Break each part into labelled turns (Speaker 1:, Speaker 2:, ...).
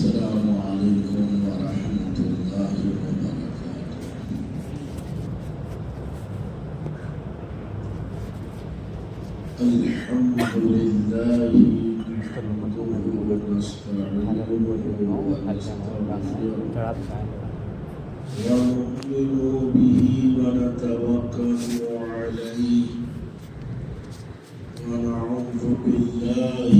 Speaker 1: अस्सलामु अलैकुम व रहमतुल्लाहि व बरकातुहू। अल्हम्दुलिल्लाहि नहमदुहू व नस्तईनुहू व नस्तगफिरुहू व नु'मिनु बिही व नतवक्कलु अलैहि व नऊज़ु बिल्लाहि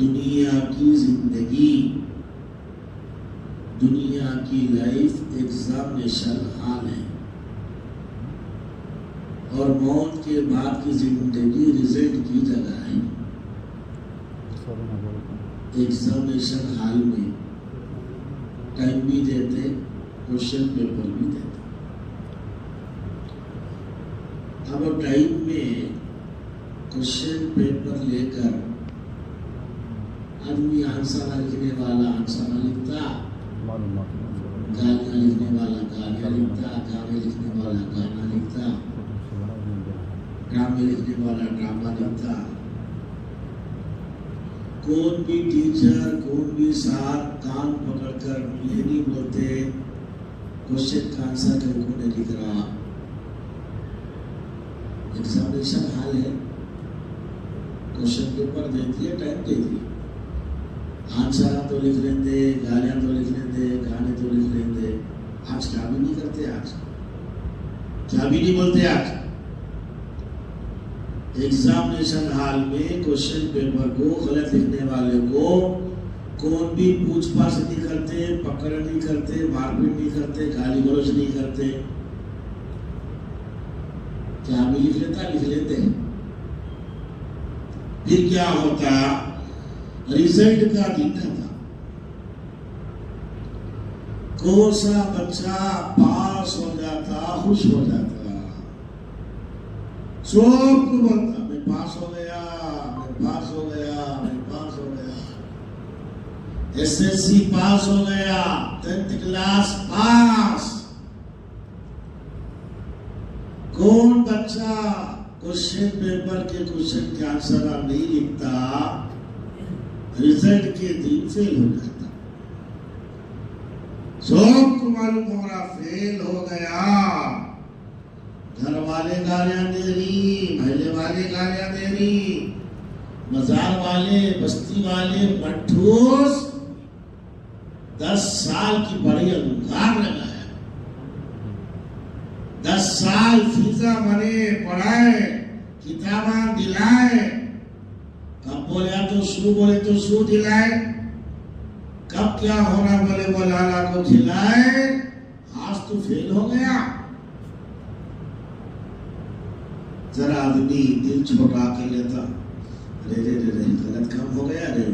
Speaker 1: दुनिया की जिंदगी, दुनिया की लाइफ एग्जामिनेशन हाल है और मौत के बाद की जिंदगी रिजल्ट की जगह है। एग्जामिनेशन हॉल में टाइम भी देते, क्वेश्चन पेपर भी देता। अब टाइम में क्वेश्चन पेपर लेकर आदमी आंसर लिखने वाला आंसर लिखता, गालियाँ लिखने वाला गालियाँ लिखता, गाने लिखने वाला गाना लिखता, ड्रामे लिखने वाला ड्रामा लिखता। कौन भी टीचर, कौन भी साहब कान पकड़कर ये नहीं बोलते क्वेश्चन का आंसर क्यों नहीं लिख रहा। एग्जामिनेशन हाल है, क्वेश्चन पेपर देती है, टाइम देती है, आंसर तो लिख लेंगे, गालियां तो लिख लेंगे, गाने तो लिख लेंगे। आज क्या भी नहीं करते, आज क्या भी नहीं बोलते। आज एग्जामिनेशन हॉल में क्वेश्चन पेपर को गलत लिखने वाले को कौन भी पूछताछ नहीं करते, पकड़ नहीं करते, मारपीट नहीं करते, गाली गलौज नहीं करते। क्या भी लिख लेता, लिख लेते। फिर क्या होता, रिजल्ट का दिन था, कौन सा बच्चा पास हो जाता, खुश हो जाता, सबको बोलता मैं पास हो गया, मैं पास हो गया, मैं पास हो गया, एसएससी पास हो गया, 10th क्लास पास। कौन बच्चा क्वेश्चन पेपर के क्वेश्चन के आंसर नहीं लिखता, रिजल्ट के दिन फेल हो जाता। सबको मालूम हो रहा फेल हो गया। घर वाले गालियां दे रही, महल्ले वाले गालियां दे रही, मजार वाले, बस्ती वाले, मठूस 10 साल की बड़ी अंगार लगाया, 10 साल फीसा बने, पढ़ाए, किताबा दिलाए, कब बोले तो शू, बोले तो शू दिलाए, कब क्या होना बोले वो लाला को खिलाए। आज तो फेल हो गया। जरा आदमी दिल छोटा कर लेता, अरे रे रे रे गलत काम हो गया रे।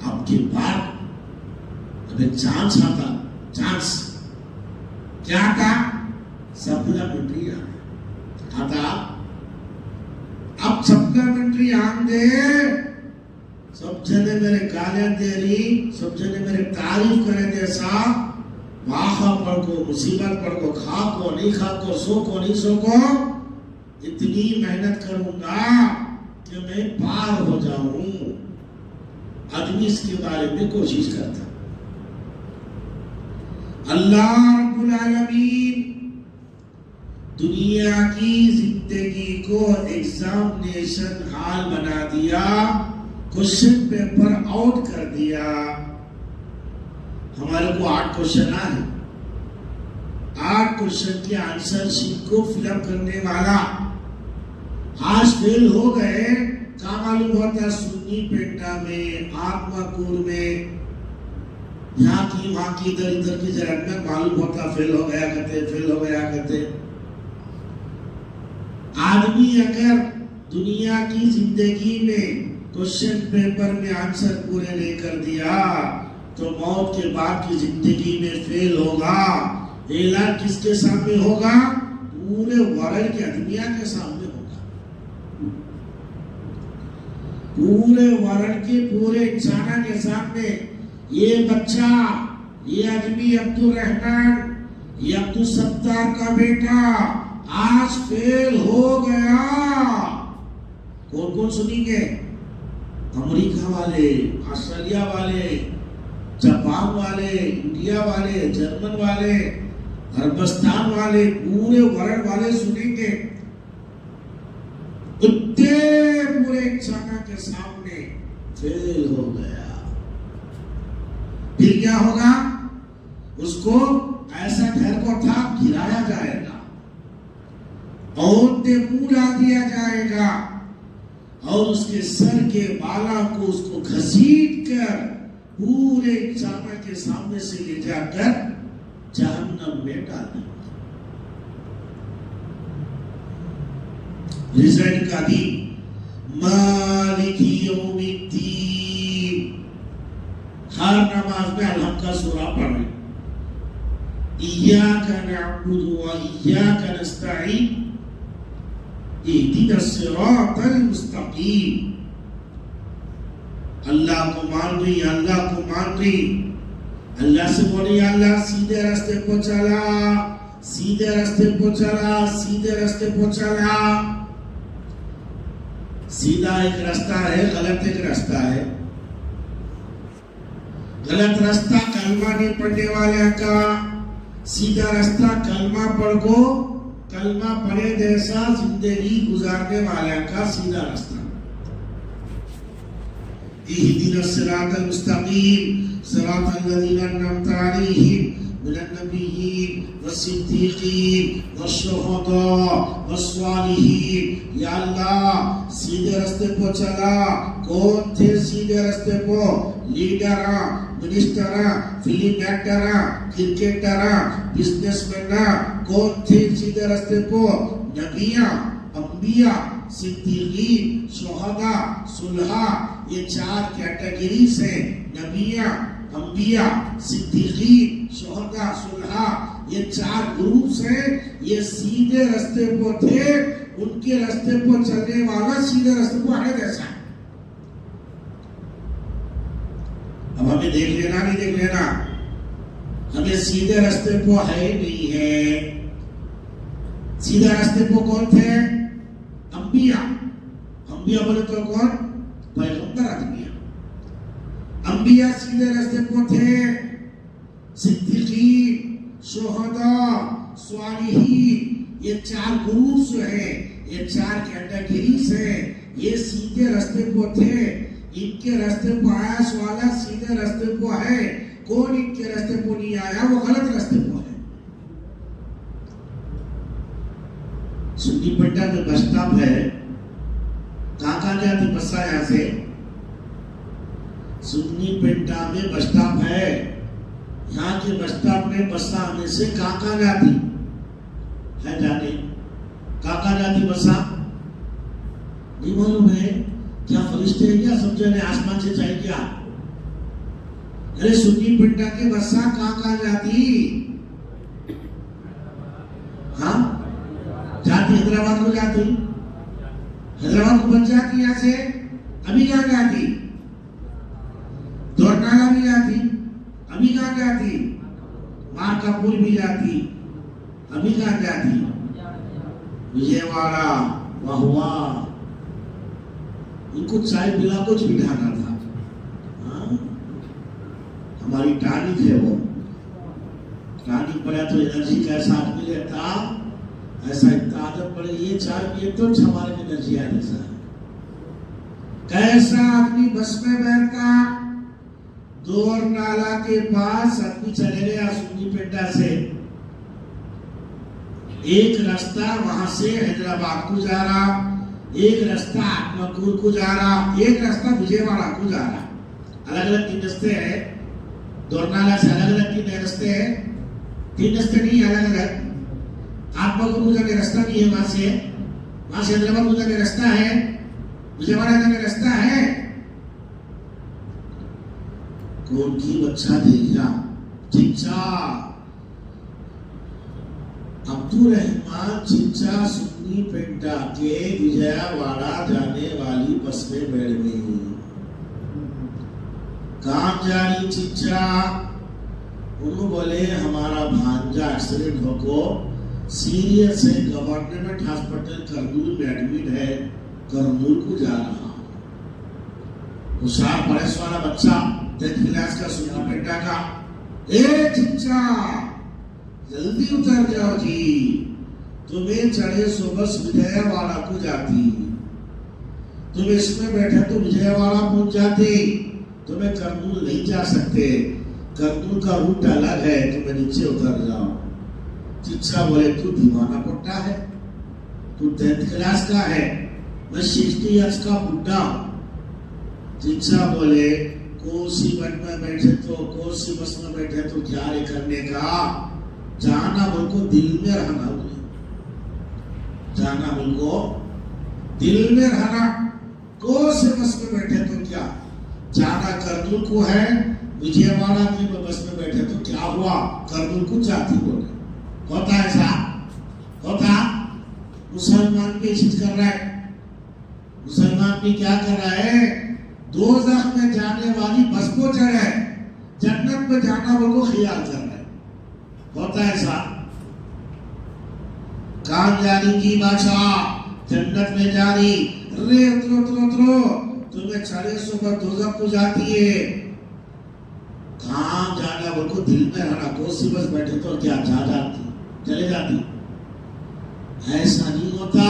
Speaker 1: आपके बाद अबे चांस आता, चांस क्या था, सप्लीमेंट्री आता। अब सप्लीमेंट्री आंदे, सब जने मेरे गालियां दे रही, सब जने मेरे तारीफ करे जैसा, वाहा पढ़ को, मुसीबत पढ़ को, खा को नहीं खा को, सो को नहीं सो को, इतनी मेहनत करूंगा कि मैं पार हो जाऊं। आदमी इसके बारे में कोशिश करता। अल्लाह रब्बुल आलमीन दुनिया की जिंदगी को एग्जामिनेशन हॉल बना दिया, क्वेश्चन पेपर आउट कर दिया। हमारे को 8 क्वेश्चन आए, 8 क्वेश्चन के आंसर शीट को फिलअप करने वाला आज फेल हो गए। क्या मालूम होता, सुन्नी पेंटा में, आत्माकूर में, यहाँ की वहां की, इधर इधर की जगह में मालूम होता फेल हो गया कहते, फेल हो गया कहते। आदमी अगर दुनिया की जिंदगी में क्वेश्चन पेपर में आंसर पूरे नहीं कर दिया तो मौत के बाद की जिंदगी में फेल होगा। ऐलान किसके सामने होगा, पूरे वर्ल्ड के दुनिया के सामने होगा, पूरे वर्ल्ड के पूरे इंसाना के सामने। ये बच्चा, ये आदमी अब्दुल रहमान, ये अब्दुल सत्तार का बेटा आज फेल हो गया। कौन कौन सुनेंगे, अमेरिका वाले, ऑस्ट्रेलिया वाले, जापान वाले, इंडिया वाले, जर्मन वाले, अरबस्तान वाले, पूरे वर्ल्ड वाले सुनेंगे। इतने पूरे इंसाना के सामने फेल हो गया। फिर क्या होगा, उसको ऐसा घर को था गिराया जाएगा और मुड़ा दिया जाएगा और उसके सर के बाला को उसको घसीट कर पूरे इंसाना के सामने से ले जाकर जहन्नम में डालना। रिजल्ट का दिन, मालिकी यौमिद्दीन। हर नमाज में अलहम का सूरा पढ़ें, इय्याका नअबुदु व इय्याका नस्तईन इहदिनस सिरातल मुस्तकीम। अल्लाह को मान रही, अल्लाह को मान रही, अल्लाह से बोली अल्लाह सीधे रास्ते पर चला, सीधे रास्ते पर चला, सीधे रास्ते पर चला। सीधा एक रास्ता है, गलत एक रास्ता है। गलत रास्ता कलमा नहीं पढ़ने वाले का, सीधा रास्ता कलमा पढ़ को, कलमा पढ़े जैसा जिंदगी गुजारने वाले का सीधा रास्ता। इहदिनस सिरातल मुस्तकीम सिरातल लज़ीना अन्अमता अलैहिम मिनन नबिय्यीन वस्सिद्दीक़ीन वश्शुहदा वस्सालिहीन। या अल्लाह सीधे रास्ते पर चला। कौन थे सीधे रास्ते पर? Leader, minister, film actor, cricketer, businessman. कौन थे सीधे रास्ते पर? नबिया, अंबिया, सिद्दीकीन, शुहदा, सुलहा। ये चार कैटेगरी से नबिया, अंबिया, सिद्दीकीन, शुहदा, सुलहा, ये चार ग्रुप्स हैं। ये सीधे रास्ते पर थे, उनके रास्ते पर चलने वाला सीधे रास्ते पर है जैसा। अब हमें देख लेना, नहीं देख लेना, हमें सीधे रास्ते पर है नहीं है। सीधे रास्ते पर कौन थे? अंबिया। अंबिया बोले तो कौन? पैगंबर आदमी। अंबिया सीधे रास्ते पर थे। सिद्दीकीन, शुहदा, स्वालिहीन, ये चार ग्रुप्स है, ये चार कैटेगरीज है। ये सीधे रास्ते पर थे। इनके रास्ते पर आया वाला सीधे रास्ते पर है। कौन इनके रास्ते पर नहीं आया वो गलत रास्ते पर है। सुन्नीपेटा में बस स्टॉप है। कहाँ जाती बसा यहाँ से? सुन्नीपेटा में बस स्टॉप है। यहाँ के बस स्टॉप में बसा आने से कहाँ जाती है? जाने कहाँ जाती बसा? नहीं मालूम है क्या? फरिश्ते हैं क्या? समझे नहीं, आसमान से चाहिए क्या? अरे सुन्नीपेटा के बसा कहाँ जाती? हाँ जाती हैदराबाद को जाती, हैदराबाद को बच जाती यहाँ से। अभी कहाँ जाती? दोरनाला भी जाती। अभी कहाँ जाती? मार्कापुर भी जाती। अभी कहाँ जाती? विजयवाड़ा। वाह वाह, इनको चाय पिला कुछ बिठाना था। हाँ? हमारी टॉनिक है वो। टॉनिक पड़ा तो एनर्जी कैसा आदमी लेता, ऐसा इतना आदत पड़े ये चाय पिए तो हमारे में एनर्जी आ जैसा। कैसा आदमी बस में बैठता, दोरनाला के पास आदमी चले गया सुन्नीपेटा से। एक रास्ता वहां से हैदराबाद को जा रहा, एक रास्ता आत्माकूर को जा रहा, एक रास्ता विजयवाड़ा को जा रहा। अलग अलग 3 रास्ते हैं। दोरनाला से अलग अलग 3 रास्ते हैं। 3 रास्ते नहीं, अलग अलग। आत्माकूर को जाने रास्ता नहीं है वहां से हैदराबाद को जाने रास्ता है, विजयवाड़ा जाने रास्ता है। कौन की बच्चा देखा? चिच्चा अब्दुल रहमान चिच्चा सुन्नीपेटा के विजयवाड़ा जाने वाली बस में बैठ गई। कहाँ जा रही चिच्चा? उन्होंने बोले हमारा भांजा एक्सीडेंट होको सीरियस है, गवर्नमेंट हॉस्पिटल करनूल में एडमिट है, करनूल को जा रहा। होशियार परेश वाला बच्चा 10th क्लास का सुन्नीपेटा का। ए चिच्चा जल्दी उतर जाओ जी, तुम्हें चढ़े सो बस विजयवाड़ा को जाती। तुम इसमें बैठे तो विजयवाड़ा पहुंच जाते, तुम्हें करनूल नहीं जा सकते, करनूल का रूट अलग है, तुम्हें नीचे उतर जाओ। चिच्चा बोले तू दीवाना पुट्टा है, तू 10th क्लास का है, मैं 60 इयर्स का बुड्ढा हूं। चिच्चा बोले कोसी बस में बैठे तो क्या रे करने का? जाना बोलको दिल में रहना, बोले जाना बोलको दिल में रहना। कोसी बस में बैठे तो क्या? जाना करनूल को है, विजयवाड़ा की बस में बैठे तो क्या हुआ, करगिल कुछ जाती बोले, होता है ऐसा, होता मुसलमान भी चीज कर रहा है, मुसलमान भी क्या कर रहा है, दोज़ख में जाने वाली बस को चढ़ा है, जन्नत में जाना वो ख्याल कर रहा है, होता है ऐसा। कामयाबी की बादशाह जन्नत में जा रही, रे उतरो उतरो उतरो, तुम्हें 400 पर दोज़ख को जाती है, कहाँ जाना बोलो दिल में रहना, कोसी बस बैठे तो क्या जा जाती, चले जाती, ऐसा नहीं होता।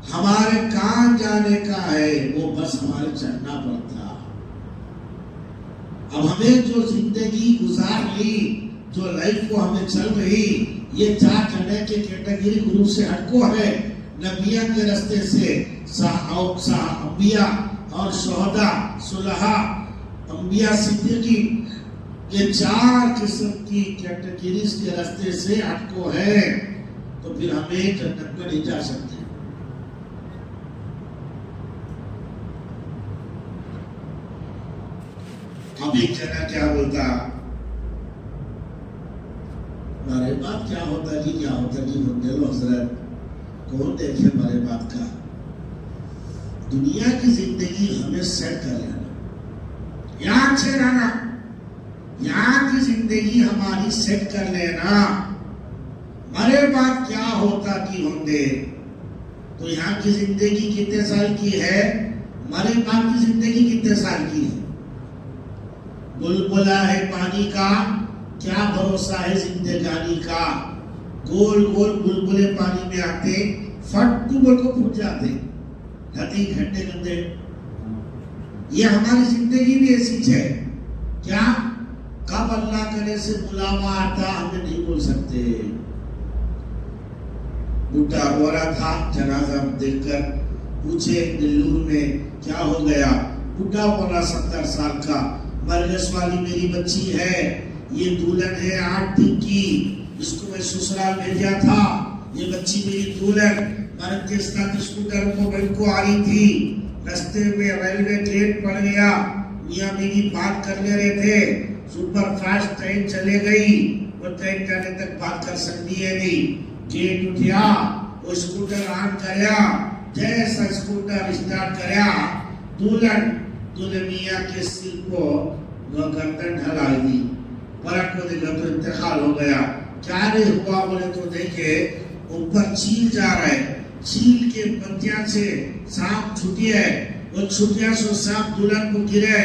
Speaker 1: हमारे कहाँ जाने का है वो बस हमारे चढ़ना पड़ता। अब हमें जो जिंदगी गुजार ली, जो लाइफ को हमें चल रही, ये 4 जने के कैटेगरी ग्रुप से हटको है, नबिया के रास्ते से अंबिया और शोहदा सुलहा अंबिया सिद्दीकी, ये 4 किस्म की कैटेगरीज के रास्ते से हटको है, तो फिर हमें जन्नत में नहीं जा सकते। अब एक जना क्या बोलता, हमारे बात क्या होता जी, क्या होता जी, लो हजरत कौन देखे हमारे बात का, दुनिया की जिंदगी हमें सेट कर लेना, यहाँ से रहना, यहाँ की जिंदगी हमारी सेट कर लेना, हमारे बात क्या होता कि होंगे। तो यहाँ की जिंदगी कितने साल की है, हमारे बाप की जिंदगी कितने साल की है, बुलबुला है पानी का, क्या भरोसा है जिंदगानी का, गोल गोल बुलबुले पानी में आते, फट बोल को फूट जाते, नदी घंटे गंदे। ये हमारी जिंदगी भी ऐसी है, क्या कब अल्लाह करे से बुलावा आता हमें नहीं बोल सकते। बुढ़ा रो रहा था, जनाजा देखकर पूछे नेल्लूर में क्या हो गया, बुढ़ा बोला 70 साल का, मरगस वाली मेरी बच्ची है, ये दुल्हन है 8 दिन की, इसको मैं ससुराल भेजा था, ये बच्ची मेरी दुल्हन मर्द के साथ स्कूटर को बैठ को आ रही थी, रास्ते में रेलवे ट्रेन पड़ गया, मियां बीवी बात कर ले रहे थे, सुपर फास्ट ट्रेन चले गई, वो ट्रेन जाने तक बात कर सकती है नहीं, गेट उठा, वो स्कूटर ऑन करया, जैसा स्कूटर स्टार्ट करया, दुल्हन मियां के सिर को गर्दन ढला दी, पलट को देखा तो इंतकाल हो गया। क्या रे हुआ बोले तो देखे ऊपर चील जा रहा है, चील के पत्तियां से सांप छुटी है, वो छुटिया से सांप दुल्हन को गिरे,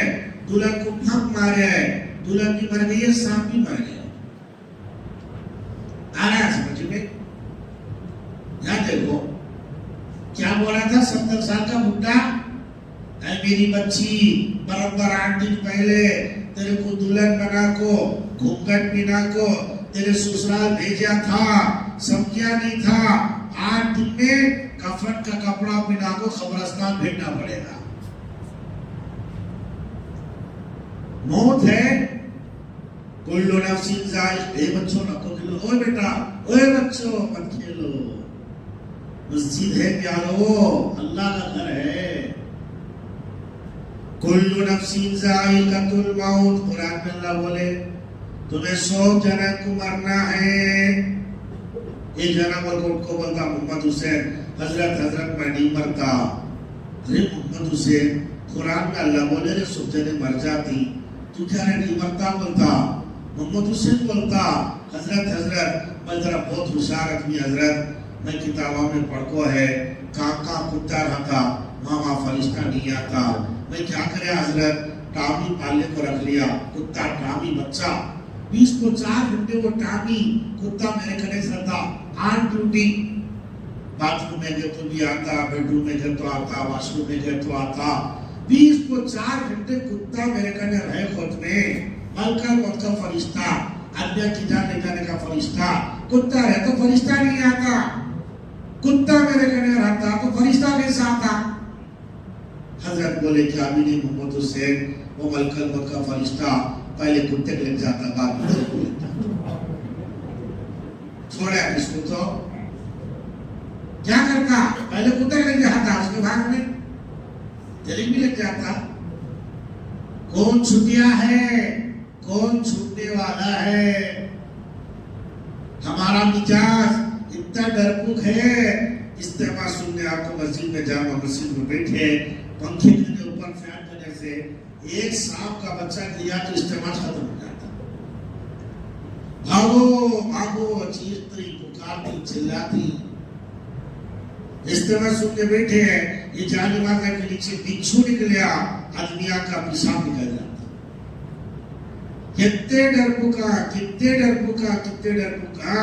Speaker 1: दुल्हन को फंक मारे है, दुल्हन भी मर गई है, सांप भी मर गया। आ रहा है समझ में? यहाँ देखो क्या बोला था 70 साल का बुढ़ा, मेरी बच्ची बराबर 8 दिन पहले तेरे को दुल्हन बना को घूंघट बिना को तेरे ससुराल भेजा था, समझा नहीं था, 8 दिन में कफन का कपड़ा बिना को कब्रिस्तान भेजना पड़ेगा। मौत है, कुल्लु नफ्सिन जायक़ा, बच्चों ना को खेलो, ओए बेटा, ओए बच्चों मत खेलो, मस्जिद है प्यारो, अल्लाह का घर है। कुल्लु नफ्सिन जायक़ातुल मौत, कुरान में अल्लाह बोले तुम्हें 100 जना को मरना है। एक जना को बोलता मोहम्मद हुसैन, हजरत मैं नहीं मरता। अरे मोहम्मद हुसैन, कुरान में अल्लाह बोले रे 100 जने मर जाती, तू क्या नहीं मरता बोलता। मोहम्मद हुसैन बोलता हजरत मैं जरा बहुत होशियार आदमी हजरत, मैं किताबों में पढ़को है, काका कुत्ता रहता, मामा फरिश्ता नहीं आता, मैं क्या करे हजरत, टामी पालने को रख लिया, कुत्ता टामी बच्चा, 20 को 4 घंटे वो टामी कुत्ता मेरे कने रहता, ऑन ड्यूटी, बाथरूम में गए तो भी आता, बेडरूम में गए तो आता, वॉशरूम में गए तो आता, 20 को 4 घंटे कुत्ता मेरे कने रहे खुद में, मलका मौत का फरिश्ता, आज्ञा की जाने जाने का फरिश्ता, कुत्ता है तो फरिश्ता नहीं आता, कुत्ता मेरे कने रहता तो फरिश्ता कैसे आता। हजरत बोले क्या भी नहीं मोहम्मद हुसैन, वो मलकल मौत का फरिश्ता पहले कुत्ते को लेकर जाता, बाद में को लेता, छोड़ा इसको तो क्या करता, पहले कुत्ते लेके जाता, उसके बाद में तेरे भी लेके जाता। कौन छूटिया है, कौन छूटने वाला है। हमारा मिजाज इतना डरपोक है, इस्तेमा सुनने आपको मस्जिद में जामा मस्जिद में बैठे पंखे के ऊपर फैन करने से एक सांप का बच्चा दिया तो इस्तेमा खत्म हो जाता। भागो भागो चीखती पुकारती चिल्लाती। इस्तेमा सुनने बैठे हैं, ये जानीमाजा के नीचे बिच्छू निकलिया, आदमिया का पेशाब निकल जाता। कितने डरपोका, कितने डरपोका, कितने डरपोका।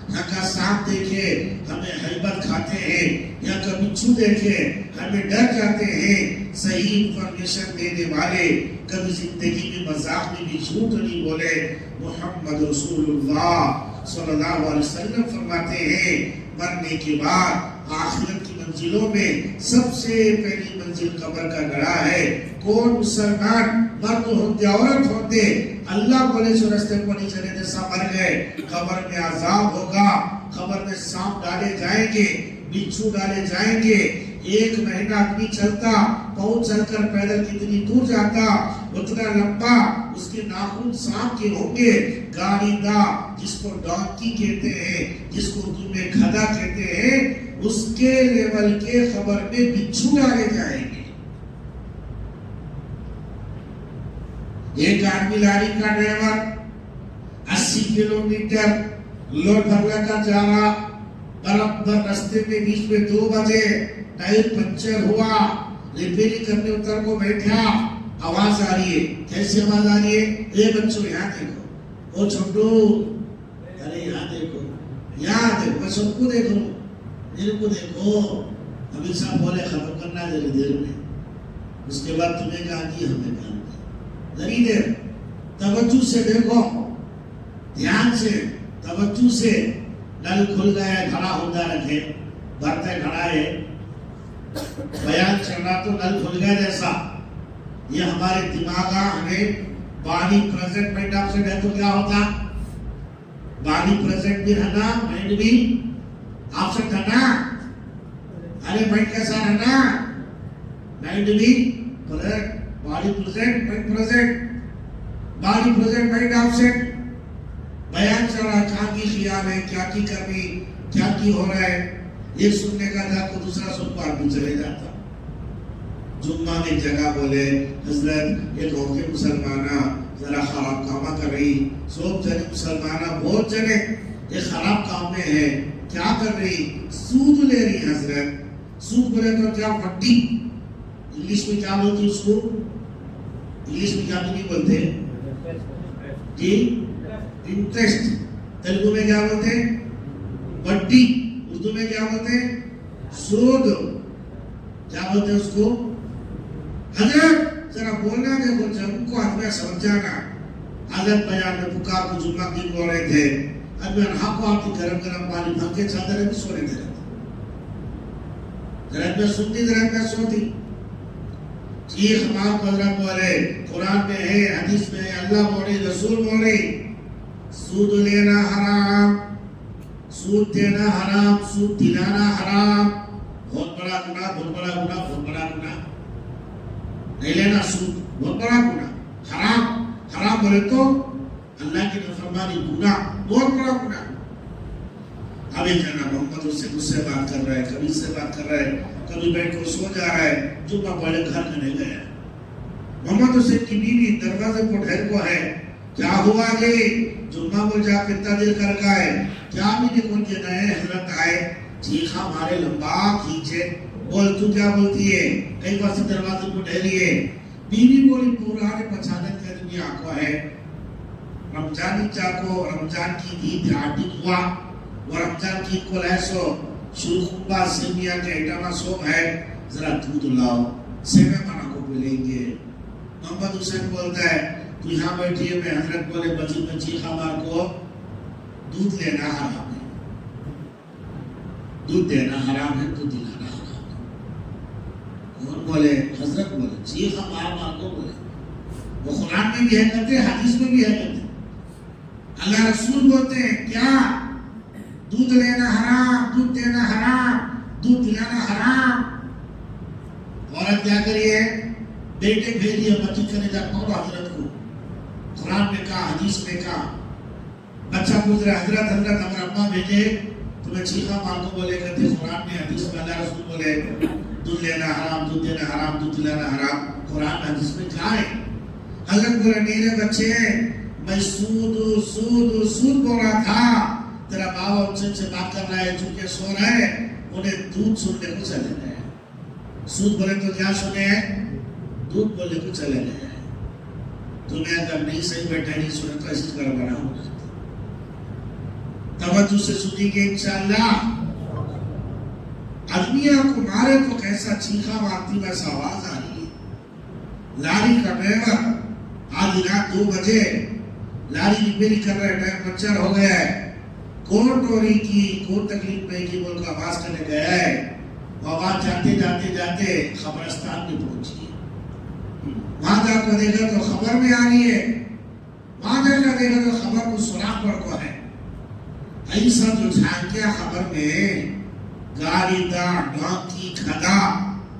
Speaker 1: यहाँ का सांप देखे हमें हैबत खाते हैं, यहाँ का बिच्छू देखे हमें डर जाते हैं। सही इंफॉर्मेशन देने वाले कभी जिंदगी में मजाक में भी झूठ नहीं बोले। मोहम्मद रसूलुल्लाह सल्लल्लाहु अलैहि वसल्लम फरमाते हैं, मरने के बाद आखिरत की मंजिलों में सबसे पहली मंजिल कब्र का गड़ा है। कौन मुसलमान मर्द होते औरत होते अल्लाह बोले सो रास्ते पर नहीं चले जैसा मर गए, कब्र में अजाब होगा, कब्र में सांप डाले जाएंगे, बिच्छू डाले जाएंगे। 1 महीना आदमी चलता, पाँव चलकर पैदल कितनी दूर जाता, उतना लंबा उसके नाखून सांप के होंगे। गाड़ीदा जिसको डॉन्की कहते हैं, जिसको उर्दू में गधा कहते हैं, उसके लेवल के खबर में बिच्छू डाले जाएंगे। एक आदमी लारी का ड्राइवर 80 किलोमीटर लोड भरला का जा रहा, बराबर रास्ते में बीच में 2 बजे टायर पंचर हुआ, रिपेयरिंग करने उतर को बैठा, आवाज आ रही है। कैसी आवाज आ रही है? ए बच्चों यहाँ देखो, ओ छोटू, अरे यहाँ देखो, यहाँ देखो, मैं सबको देखो, मेरे को देखो। अभी साहब बोले खत्म करना जरी देर में, उसके बाद तुम्हें कहा कि हमें कहा जरी देर तवज्जो से देखो, ध्यान से तवज्जो से। नल खुल गया, खड़ा होता रखे, भरते खड़ा है, बयान चल रहा तो नल खुल गया जैसा। ये हमारे दिमाग हमें बॉडी प्रेजेंट माइंड एब्सेंट है तो क्या होता? बॉडी प्रेजेंट भी रहना, माइंड भी एब्सेंट रहना। अरे माइंड कैसा रहना? माइंड भी present, body present mind present, body present mind absent. बयान चल रहा, कहाँ की ख्याल है, क्या की करनी, क्या की हो रहा है, एक सुनने का था तो दूसरा सुनकर आदमी चले जाता। जुम्मा में एक जगह बोले, हजरत एक होके मुसलमाना जरा खराब कामा कर रही, सब जने मुसलमाना बहुत जने ये खराब काम में है, क्या कर रही? सूद ले रही हजरत। सूद बोले तो क्या? वड्डी। इंग्लिश में क्या बोलते उसको? इंग्लिश में क्या नहीं बोलते जी? इंटरेस्ट। तेलुगु में क्या बोलते? वड्डी। उर्दू में क्या बोलते? सूद। क्या बोलते उसको? हजरत जरा बोलना देखो, हमको आदमी समझाना। हजरत बयान में पुकार को जुम्मा की बोल रहे थे, आदमी को आपकी गरम गरम पानी भर के चादर में सोने दे रहे थे। जरा में सुनती, जरा में सोती। चीख मार हजरत बोले, कुरान में है, हदीस में है, अल्लाह बोले, रसूल बोले, सूद लेना हराम, सूद देना हराम, सूद दिलाना हराम। बहुत बड़ा गुनाह, बहुत बड़ा गुनाह, बहुत बड़ा गुनाह। नहीं लेना सूद, बहुत बड़ा गुनाह। हराम, हराम बोले तो अल्लाह की नाफरमानी, गुनाह, बहुत बड़ा गुनाह। अब एक जना मोहम्मद उससे मुझसे बात कर रहा है, कभी से बात कर रहा है, कभी बैठ कर सो जा रहा है, जुम्मा पढ़े घर में नहीं गया। मोहम्मद उससे की बीवी दरवाजे पर ढेर को है, क्या हुआ जी? जुम्मा बोल जा कितना देर कर का है, क्या भी देखो के नए हजरत आए, चीखा मारे, लंबा खींचे, बोल तू क्या बोलती है? कई बार से दरवाजे को ढेरिए। बीवी बोली पुराने पछानत कर दी आंखों है, रमजानी चाको, रमजान की ईद आटिक हुआ, वो रमजान की को ऐसो शुरुखुबा सेमिया के आइटम सोम है, जरा दूध लाओ, सेमे मना को मिलेंगे। मोहम्मद हुसैन बोलता है, तू यहाँ बैठी है, मैं हजरत बोले मस्जिद में चीखा मार को दूध लेना हराम है, दूध देना हराम है, दूध दिलाना हराम है। कौन बोले? हजरत बोले, चीखा मार मार को बोले। वो कुरान में भी है करते, हदीस में भी है करते। अल्लाह रसूल बोलते हैं क्या? दूध लेना हराम, दूध देना हराम, दूध दिलाना हराम। औरत क्या करिए? बेटे भेज दिया मक्की करने जा पकड़ो हजरत को। कुरान में कहा, हदीस में कहा। बच्चा पूछ रहा हजरत हजरत हमारे अम्मा भेजे तुम्हें चीखा मार को बोले कहते कुरान में हदीस में अल्लाह रसूल बोले दूध लेना हराम, दूध देना हराम, दूध लेना हराम। कुरान में हदीस में क्या है? हजरत बोले मेरे बच्चे मैं सूद सूद सूद बोल रहा था, तेरा बाबा उनसे बात कर रहा है, चुपके सो रहा है, उन्हें दूध सुनने को चले गए। सूद बोले तो क्या सुने? दूध बोले को चले गए। तुम्हें अगर नहीं सही बैठा नहीं सुने तो ऐसी गड़बड़ा हो जाती। तवज्जो से सुनिए इंशाअल्लाह। आदमिया को मारे तो कैसा चीखा मारती वैसा आवाज आ रही है। लारी का ड्राइवर आधी रात 2 बजे लारी रिपेयरिंग कर रहे, टायर पंचर हो गया है, कोर्ट हो रही की कोई तकलीफ नहीं की बोल कर आवाज करने गया है। आवाज जाते जाते जाते खबरस्तान में पहुंची। वहां जाकर देखा तो खबर में आ रही है, वहां जाकर देखा तो खबर को सुराग पर को है। ऐसा जो झांकिया खबर में गाड़ी दा डॉकी खदा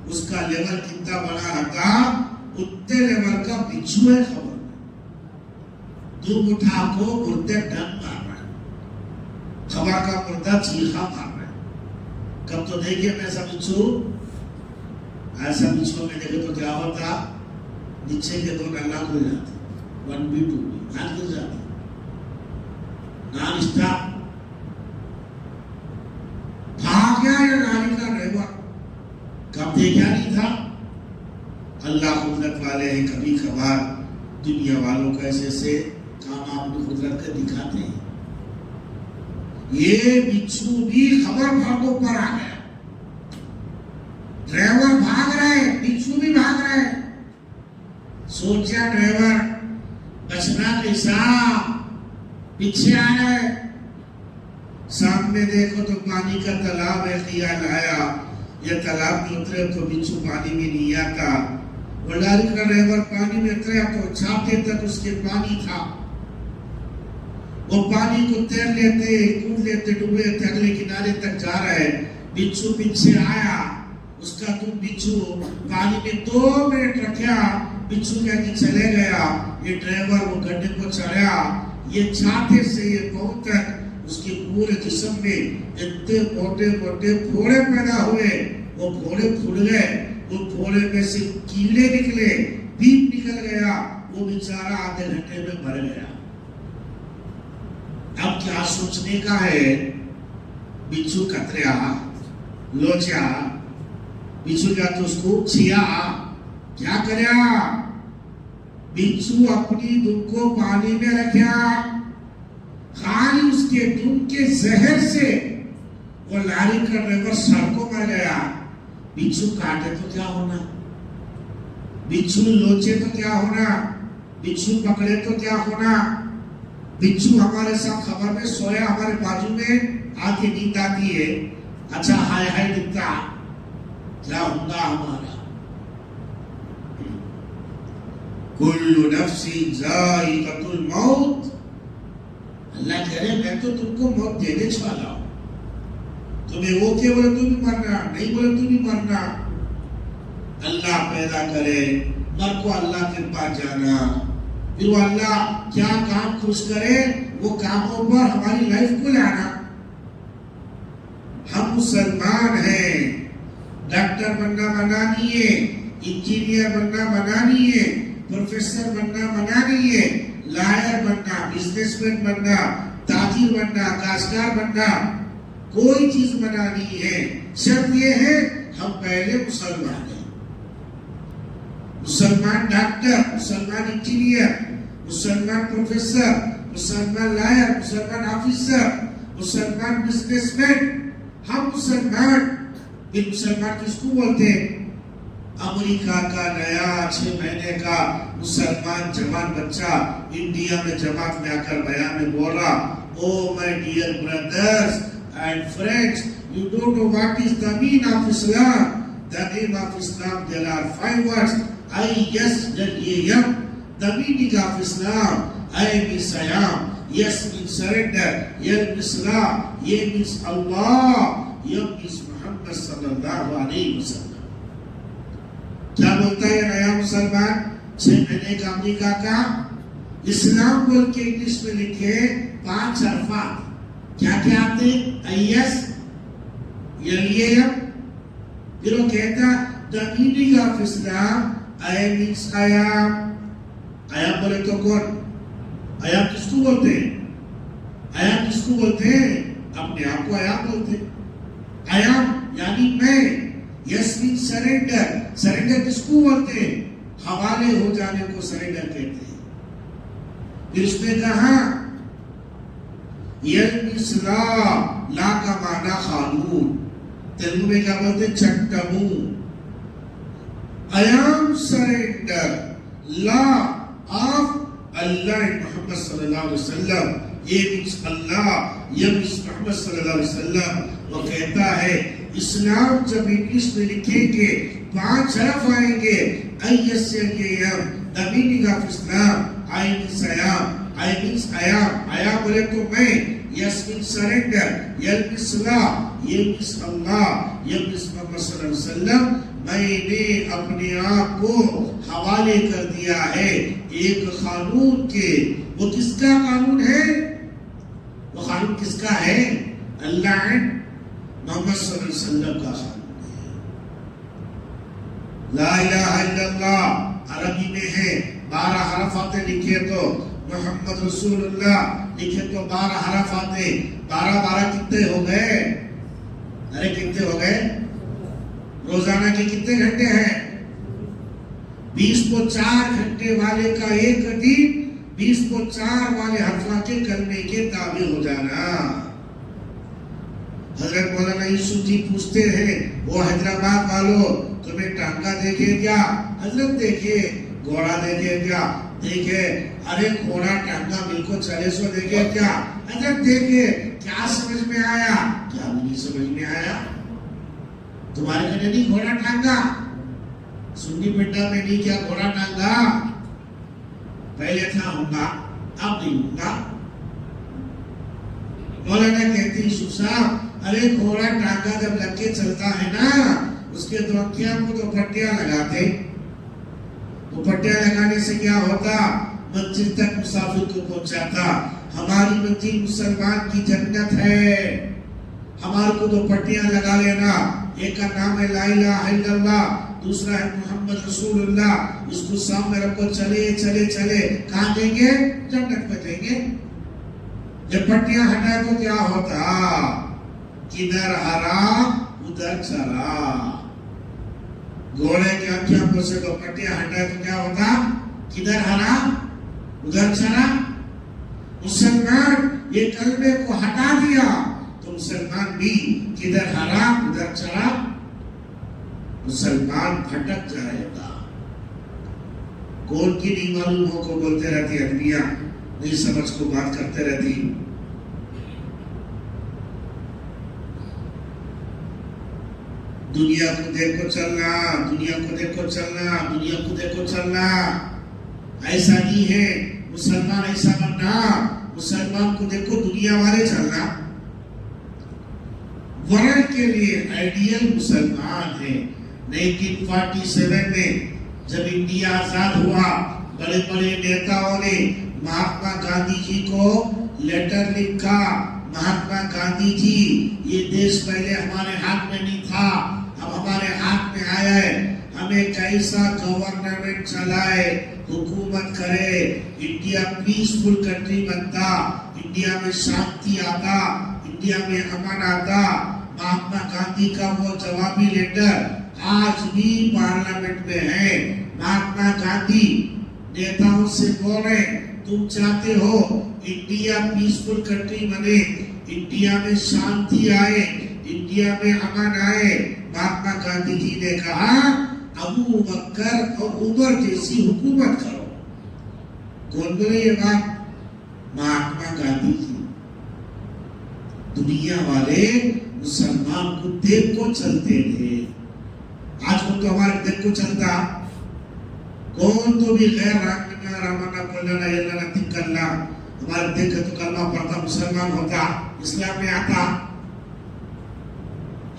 Speaker 1: उसका लेवल कितना बड़ा रहता, उतने लेवल का बिच्छू है खबर में। दूर उठा को मुर्दे डंग मार रहा है, खबर का मुर्दा चीखा मार रहा है। कब तो देखिए मैं ऐसा बिच्छू में देखे तो क्या होता, नीचे के 2 नल्ला खुल जाते, 1B 2B हाथ गिर जाते, नॉन स्टॉप भाग गया। ये गाड़ी का ड्राइवर कब देखा नहीं था। अल्लाह कुदरत वाले हैं, कभी कभार दुनिया वालों को ऐसे ऐसे काम अपनी कुदरत के दिखाते हैं। ये बिच्छू भी खबर भागो पर आ गया। ड्राइवर भाग रहा है, बिच्छू भी भाग रहा है। सोचा ड्राइवर बचना कैसा, पीछे आ रहा है। सामने देखो तो पानी का तालाब है, ख्याल आया ये तालाब में उतरे तो बिच्छू पानी में नहीं आता। लारी का ड्राइवर पानी में उतरा तो छाते तक उसके पानी था। वो पानी को तैर लेते कूद लेते डूब लेते अगले किनारे तक जा रहा है। बिच्छू पीछे आया, उसका तुम बिच्छू पानी में 2 मिनट रखा, बिच्छू क्या चले गया। ये ड्राइवर वो गड्ढे को चढ़ा, ये छाते से ये बहुत तक उसके पूरे जिस्म में इतने मोटे मोटे फोड़े पैदा हुए। वो फोड़े फूट गए, वो फोड़े में से कीड़े निकले, बीप निकल गया। वो बेचारा आधे घंटे में मर गया। अब क्या सोचने का है, बिच्छू कतरा लोचा, बिच्छू का तो उसको छिया क्या करया, बिच्छू अपनी दुम को पानी में रखा। खाली उसके दुम के जहर से वो लारी का ड्राइवर सड़कों मर गया। बिच्छू काटे तो क्या होना, बिच्छू लोचे तो क्या होना, बिच्छू पकड़े तो क्या होना। बिच्छू हमारे साथ खबर में सोया, हमारे बाजू में आके नींद आती है। अच्छा हाय हाय दिखता, क्या होगा हमारा। कुल्लु नफ्सी जाइक़तुल मौत। अल्लाह कह रहे मैं तो तुमको मौत देने वाला हूं। तुम्हें वो के बोले तुम भी मरना, नहीं बोले तुम भी मरना। अल्लाह पैदा करे, मर को अल्लाह के पास जाना, फिर वो अल्लाह क्या काम खुश करे वो कामों पर हमारी लाइफ को लाना। हम मुसलमान हैं, डॉक्टर बनना मना नहीं है, इंजीनियर बनना मना नहीं है, प्रोफेसर बनना मना नहीं है, लॉयर बनना, बिजनेसमैन बनना, ताजिर बनना, काश्तकार बनना, कोई चीज मना नहीं है। शर्त ये है हम पहले मुसलमान हैं। मुसलमान डॉक्टर, मुसलमान इंजीनियर, मुसलमान प्रोफेसर, मुसलमान लॉयर, मुसलमान ऑफिसर, मुसलमान बिजनेसमैन, हम मुसलमान। ये मुसलमान किसको बोलते हैं? अमेरिका का नया 6 महीने का मुसलमान जवान बच्चा इंडिया में जमात में आकर बयान में बोला, oh my dear brothers and friends, you don't know what is the mean of Islam. The name of Islam, there are 5 words, I S M. The meaning of Islam, I mean सयाम, S mean surrender, L mean Islam, A means Allah, M means Muhammad सल्लल्लाहु अलैहि वसल्लम। क्या बोलता है नया मुसलमान? 6 महीने का अमेरिका का इस्लाम बोल के इंग्लिश में लिखे 5 अल्फाज क्या क्या आते? IS LAM। फिर वो कहता the meaning of Islam I means I am। I am बोले तो कौन? I am किसको बोलते हैं? I am किसको बोलते हैं? अपने आप को I am बोलते हैं। I am यानी मैं। Yes means surrender। Surrender किसको बोलते हैं? हवाले हो जाने को सरेंडर कहते हैं। फिर उसने कहा ला, ला का माना कानून, तेलुगु में क्या बोलते? चट्टमू। I am surrender law of Allah and Muhammad sallallahu alaihi wasallam। ये means Allah, ये means Muhammad sallallahu alaihi wasallam। वो कहता है इस्लाम जब इंग्लिश में लिखेंगे 5 हरफ आएंगे ISLAM। The meaning of Islam I means I am, I means I am, I am बोले तो मैं, yes means surrender, L means law, ये means Allah, ये means Muhammad sallallahu alaihi wasallam। मैंने अपने आप को हवाले कर दिया है एक कानून के। वो किसका कानून है? वो कानून किसका है? अल्लाह मोहम्मद सल्लल्लाहु अलैहि वसल्लम का कानून है। ला इलाहा इल्लल्लाह अरबी में है 12 हरफ आते, लिखे तो मोहम्मद रसूलुल्लाह, लिखे तो 12 हरफ आते। 12 कितने हो गए? अरे कितने हो गए? रोजाना के कितने घंटे हैं? 20 को 4 घंटे वाले का एक दिन 20 को 4 वाले हरफा के करने के ताबे हो जाना। हजरत मौलाना यूसुफ जी पूछते हैं वो हैदराबाद वालों तुम्हें टांगा देखे क्या? हजरत देखे। घोड़ा देखे क्या? देखे। अरे घोड़ा टांगा बिल्कुल चले सो देखे क्या? हजरत देखे। क्या समझ में आया? क्या नहीं समझ में आया? तुम्हारे घर नहीं घोड़ा टांगा? सुन्नी पिंडा में नहीं क्या घोड़ा टांगा? पहले था होगा, अब नहीं होगा। मौलाना कहती यूसुफ साहब अरे घोड़ा टांगा जब लग के चलता है ना उसके दोपट्टियां को तो पट्टियां लगाते। तो पट्टियां लगाने से क्या होता? मंजिल तक मुसाफिर को पहुंचाता। हमारी मंजिल मुसलमान की जन्नत है। हमारे को तो पट्टियां लगा लेना। एक का नाम है ला इलाहा इल्लल्लाह, दूसरा है मोहम्मद रसूलुल्लाह। इसको सामने रखो, चले चले चले कहाँ देंगे? जन्नत में देंगे। जब पट्टियां हटाए तो क्या होता? किधर हरा उधर चला। घोड़े के आंखों से तो पट्टियां हटाए तो क्या होता? किधर हरा उधर चला। मुसलमान ये कलमे को हटा दिया तो मुसलमान भी किधर हरा उधर चला। मुसलमान भटक जाएगा। कौन की नहीं मालूम हो को बोलते रहती अदमिया, नहीं समझ को बात करते रहती। दुनिया को देखो चलना, दुनिया को देखो चलना, दुनिया को देखो चलना। ऐसा नहीं है मुसलमान ऐसा बनना। मुसलमान को देखो दुनिया वाले चलना। वर्ल्ड के लिए आइडियल मुसलमान है। 1947 में जब इंडिया आजाद हुआ बड़े बड़े नेताओं ने महात्मा गांधी जी को लेटर लिखा। महात्मा गांधी जी ये देश पहले हमारे हाथ में नहीं था, अब हमारे हाथ में आया है। हमें कैसा गवर्नमेंट चलाए, हुकूमत करे, इंडिया पीसफुल कंट्री बनता, इंडिया में शांति आता, इंडिया में अमन आता। महात्मा गांधी का वो जवाबी लेटर आज भी पार्लियामेंट में है। महात्मा गांधी नेताओं से बोले तुम चाहते हो इंडिया पीसफुल कंट्री बने, इंडिया में शांति आए, इंडिया में अमन आए। महात्मा गांधी जी ने कहा अबू बकर और उमर जैसी हुकूमत करो। कौन बोले ये बात? महात्मा गांधी जी। दुनिया वाले मुसलमान को देख को चलते थे। आज को तो हमारे देख को चलता। कौन तो भी गैर रामना कोल्लाना यल्लाना तिकल्ला हमारे देख तो कलमा पढ़ता मुसलमान होता, इस्लाम में आता।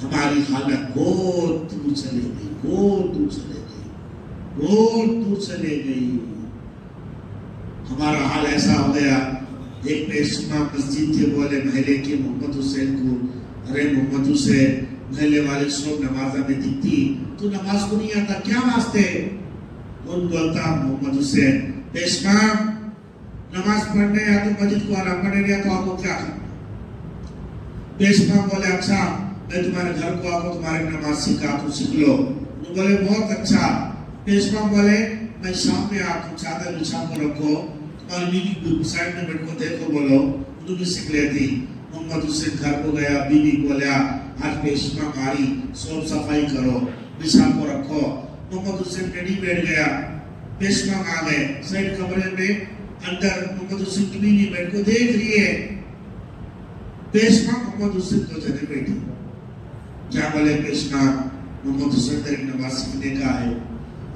Speaker 1: हमारी हालत बहुत दूर चले गई, बहुत दूर चले गई। बहुत दूर से ले गई। हमारा हाल ऐसा हो गया, एक पेशवा मस्जिद थे, बोले महले के मोहम्मद हुसैन को, अरे मोहम्मद हुसैन महले वाले सब नमाजा में दिखती, तू नमाज को नहीं आता क्या वास्ते? कौन बोलता? मोहम्मद हुसैन। पेशवा नमाज पढ़ने या तो मस्जिद को आना पढ़ने या तो आपको क्या करना? पेशवा बोले अच्छा मैं तुम्हारे घर को आकर तुम्हारी नमाज सिखा, तू सीख लो। तो बोले बहुत अच्छा। पेशवा बोले मैं शाम में आपको चादर बिछा कर रखो, तुम्हारी बीवी साइड में बैठ को देखो, बोलो तू भी सीख लेती। मोहम्मद हुसैन घर को गया, बीवी बोला आज पेशवा मारी, सब सफाई करो, बिछा को रखो। मोहम्मद हुसैन रेडी बैठ गया, पेशवा आ गए साइड कमरे में, अंदर मोहम्मद हुसैन की बीवी बैठ को देख रही है। पेशवा मोहम्मद हुसैन को जने बैठी, क्या बोले पेशवा? मोहम्मद हुसैन तेरी नमाज सीखने का है।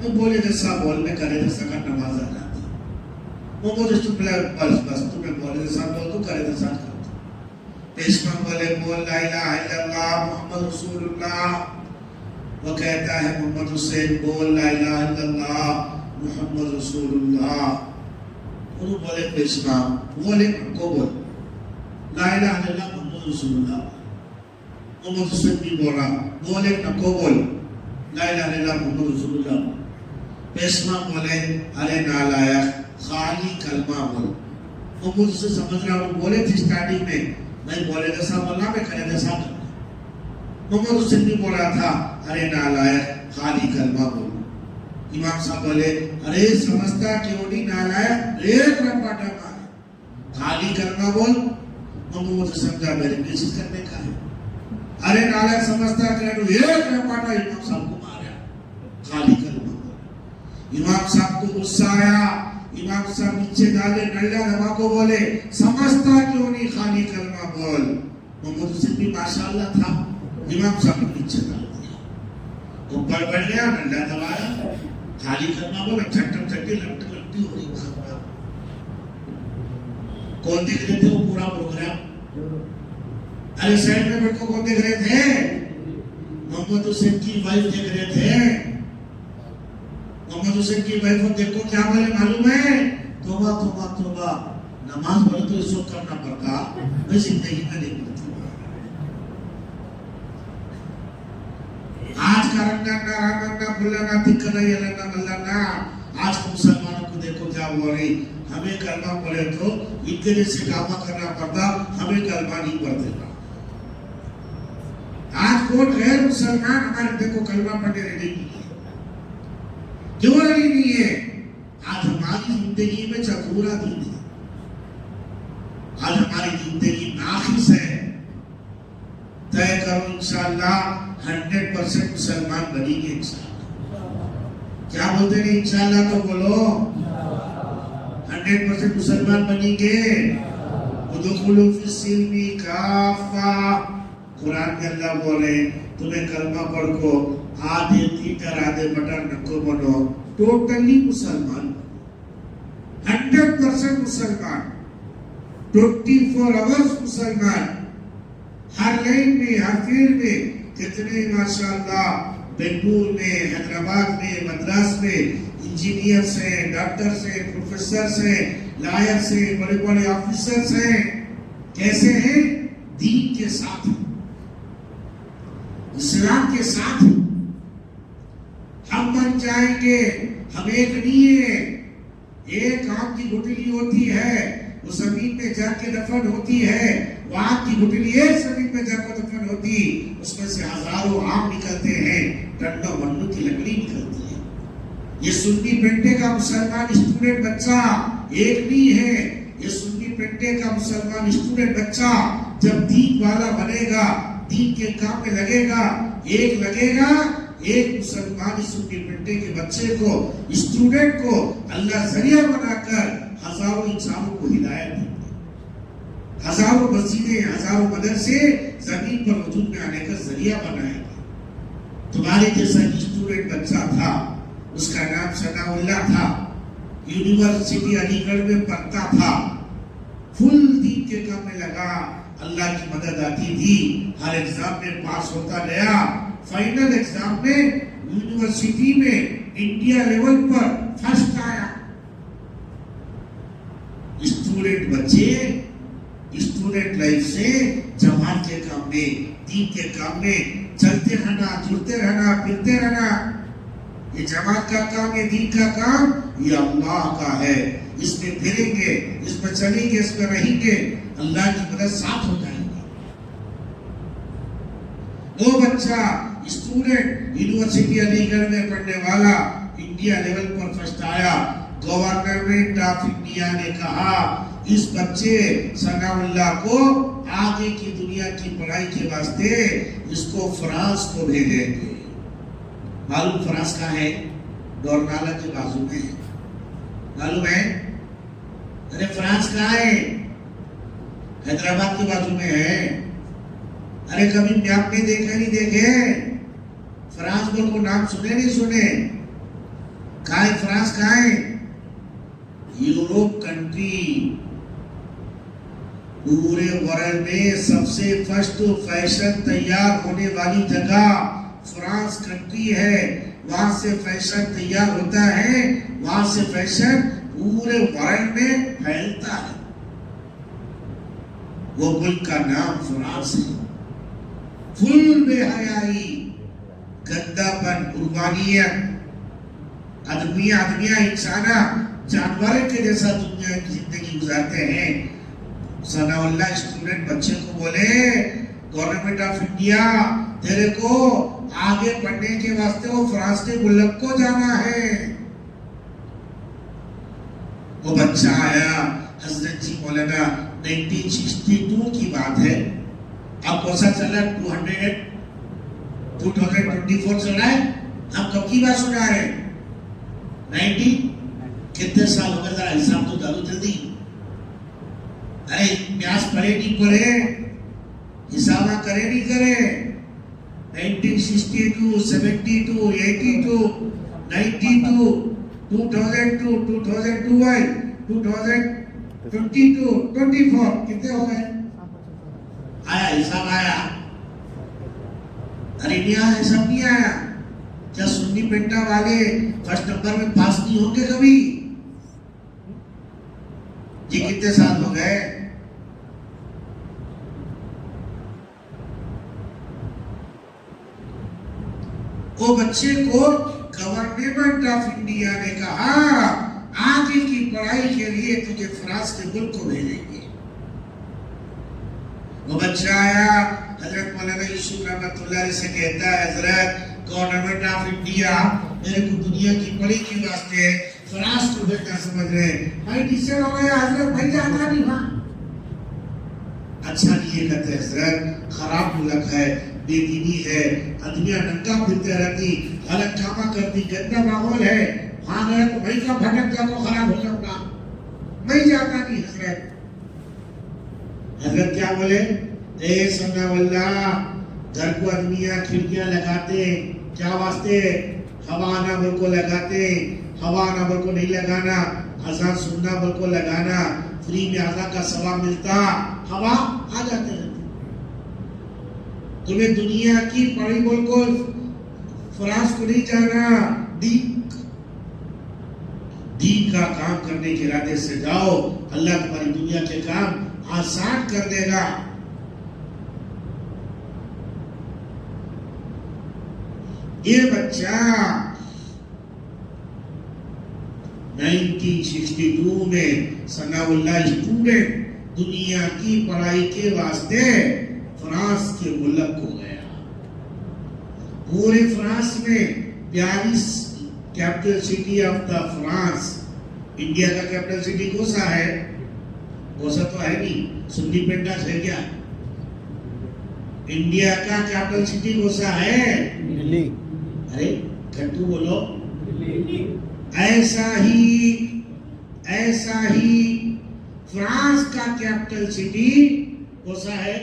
Speaker 1: वो बोले जैसा बोल में करे जैसा का नमाज आ जाती। मोहम्मद हुसैन बोला बस बस तुम्हें बोले जैसा बोल तो करे जैसा कर। पेशवा बोले बोल ला इलाहा इल्लल्लाह मुहम्मद रसूलुल्लाह। वो कहता है मोहम्मद हुसैन बोल ला इलाहा इल्लल्लाह मुहम्मद रसूलुल्लाह। उन्होंने बोले पेशवा बोले को बोल ला इलाहा इल्लल्लाह मुहम्मद रसूलुल्लाह। मोहम्मद हुसैन भी बोला बोले नको बोल ला इलाहा इल्लल्लाह मुहम्मद रसूलुल्लाह। पेशवा बोले अरे नालायक खाली कलमा बोल। मोहम्मद हुसैन समझ रहा हूँ, बोले थे स्टार्टिंग में मैं बोले जैसा बोलना मैं करे जैसा करना। मोहम्मद हुसैन भी बोला था अरे नालायक खाली कलमा बोल। इमाम साहब बोले अरे समझता क्यों नहीं नालायक, एक रपाटा मारे, खाली कलमा बोल। मोहम्मद समझा मेरे बेइज्जत करने का है। अरे नालायक समझता क्यों, एक रपाटा इमाम साहब को मारा, खाली कलमा बोल। इमाम साहब को गुस्सा आया, इमाम साहब नीचे डाले डंडा दबा को बोले समझता क्यों नहीं खाली कलमा बोल। मोहम्मद हुसैन भी माशाअल्लाह था, इमाम साहब ने नीचे डाल दिया, ऊपर बढ़ गया डंडा दबाया, खाली कलमा बोला, चट्टम चट्टी लपटी लपटी हो रही। कौन देख रहे थे वो पूरा प्रोग्राम? अरे साइड में बैठ को कौन देख रहे थे? मोहम्मद हुसैन की वाइफ देख रहे थे। मोहम्मद हुसैन की वाइफ देखो क्या बोले मालूम है? तौबा तौबा तौबा, नमाज पढ़ो तो इसको करना पड़ता, मैं जिंदगी में नहीं पढ़ती। आज का रंगना रामना बुलाना तिकना यलना मल्लाना, आज मुसलमानों को देखो क्या बोल रही, हमें कलमा पढ़े तो इनके जैसे कामा करना पड़ता, हमें कलमा नहीं पढ़ते। आज कौन गैर मुसलमान हमारे देखो कलमा पढ़ने रेडी नहीं है, क्यों रेडी नहीं है? आज हमारी जिंदगी में चकोरा दिन है, आज हमारी जिंदगी नाखिस है। तय करो इंशाअल्लाह 100% मुसलमान बनेंगे इंशाअल्लाह। क्या बोलते हैं इंशाअल्लाह? तो बोलो 100% मुसलमान बनेंगे। उदखुलू फिस्सिल्मी काफा, कुरान में अल्लाह बोले तुम्हें कलमा पढ़ को आधे तीटर आधे बटर नको बनो, टोटली मुसलमान, 100% मुसलमान, 24 आवर्स मुसलमान, हर लाइन में हर फील्ड में। कितने माशाअल्लाह बेंगलुरु में, हैदराबाद में, मद्रास में इंजीनियर्स हैं, डॉक्टर्स हैं, प्रोफेसर्स हैं, लॉयर्स हैं, बड़े बड़े ऑफिसर्स हैं। कैसे हैं? दीन के साथ, इस्लाम के साथ। हम बन जाएंगे, हम एक नहीं है। एक आम की गुठली होती है, वो जमीन में जाके दफन होती है, वो आम की गुठली एक जमीन में जाकर दफन होती, उसमें से हजारों आम निकलते हैं, डंडो मन्नू की लकड़ी निकलती है। ये सुन्नी पेंटे का मुसलमान स्टूडेंट बच्चा एक नहीं है। ये सुन्नी पेंटे का मुसलमान स्टूडेंट बच्चा जब दीन वाला बनेगा, दीन के काम में लगेगा, एक लगेगा, एक मुसलमान सुन्नी पेंटे के बच्चे को, स्टूडेंट को अल्लाह जरिया बनाकर हजारों इंसानों को हिदायत देंगे। हजारों मस्जिदें, हजारों मदरसे जमीन पर वजूद में आने का जरिया बनाएंगे। तुम्हारे जैसा स्टूडेंट बच्चा था, उसका नाम सनाउल्लाह था, यूनिवर्सिटी अलीगढ़ में पढ़ता था, फुल दीन के काम में लगा, अल्लाह की मदद आती थी, हर एग्जाम में पास होता गया। फाइनल एग्जाम में यूनिवर्सिटी में इंडिया लेवल पर फर्स्ट आया। स्टूडेंट बच्चे स्टूडेंट लाइफ से जमात के काम में, दीन के काम में चलते रहना, जुड़ते रहना, फिरते रहना। ये जमात का काम, ये दीन का काम, ये अल्लाह का है। इसमें फिरेंगे, इसमें चलेंगे, इसमें रहेंगे, अल्लाह की मदद साथ हो जाएगा। वो बच्चा स्टूडेंट यूनिवर्सिटी अलीगढ़ में पढ़ने वाला इंडिया लेवल पर फर्स्ट आया। गवर्नमेंट ऑफ इंडिया ने कहा इस बच्चे सनाउल्लाह को आगे की दुनिया की पढ़ाई के वास्ते इसको फ्रांस को भेजेंगे। मालूम फ्रांस कहाँ है? डोरनाला के बाजू में है। मालूम है? अरे फ्रांस कहाँ है? हैदराबाद के बाजू में है। अरे कभी मैप में देखे नहीं देखे? फ्रांस बोल को नाम सुने नहीं सुने? कहाँ है फ्रांस? कहाँ है? Europe country. पूरे वर्ल्ड में सबसे फर्स्ट फैशन तैयार होने वाली जगह फ्रांस कंट्री है। वहां से फैशन तैयार होता है, वहां से फैशन पूरे वर्ल्ड में फैलता है। वो मुल्क का नाम फ्रांस है। फुल बेहयाई, गंदापन, कुर्बानियत, आदमिया इंसाना जानवर के जैसा दुनिया की जिंदगी गुजारते हैं। सनाउल्लाह स्टूडेंट बच्चे को बोले गवर्नमेंट ऑफ इंडिया तेरे को आगे पढ़ने के वास्ते वो फ्रांस के मुल्क को जाना है। वो बच्चा आया, हजरत जी मौलाना 1962 की बात है। अब कौन सा चल रहा है? 2024 चल रहा है। हम कब की बात सुना है? 90 कितने साल हो गए? जरा हिसाब तो डालो जल्दी। अरे प्यास पड़े नहीं पड़े, हिसाब करे नहीं करे। 1962, 72, 82, 92, 2002, 2012, 2022, 24 कितने हो गए? आया हिसाब आया? अरे नहीं आया, हिसाब नहीं आया। क्या सुन्नी पेंटा वाले फर्स्ट नंबर में पास नहीं होंगे कभी? ये कितने साल हो गए? वो बच्चे को गवर्नमेंट ऑफ इंडिया ने कहा आगे की पढ़ाई के लिए तुझे फ्रांस के मुल्क को भेजेंगे। वो बच्चा आया, हजरत मौलाना यूसुफ रहमतुल्लाह अलैह से कहता है हजरत गवर्नमेंट ऑफ इंडिया मेरे को दुनिया की पढ़ाई के वास्ते फ्रांस को भेजना समझ रहे हैं। भाई टीचर हो गया हजरत, भाई जाना नहीं वहां। अच्छा नहीं है कहते हजरत, खराब मुल्क है, बेदीनी है, आदमियां नंगा फिरते रहती, गलत कामा करती, गंदा माहौल है। वहां गए तो भाई का भटक जा तो खराब हो जाऊंगा, मैं जाता नहीं हजरत। हजरत क्या बोले? ए सनाउल्लाह, घर को आदमियां खिड़कियां लगाते क्या वास्ते? हवा ना बल को लगाते, हवा ना बल को नहीं लगाना, अजान सुनना बल को लगाना, फ्री में अजान का सवाब मिलता, हवा आ जाते रहते। तुम्हें दुनिया की पढ़ी बोल को फ्रांस को नहीं जाना, दीन का काम करने के इरादे से जाओ, अल्लाह तुम्हारी दुनिया के काम आसान कर देगा। ये बच्चा 1962 में सनाउल्लाह स्टूडेंट दुनिया की पढ़ाई के वास्ते फ्रांस के मुल्क को गया। पूरे फ्रांस में 42 capital city of the France. India का कैपिटल सिटी कौन सा है? कौन सा तो है नहीं, सुन्नी पेंटास है क्या? इंडिया का कैपिटल सिटी कौन सा है? दिल्ली। अरे कट्टू बोलो। ऐसा ही फ्रांस का कैपिटल सिटी कौन सा है?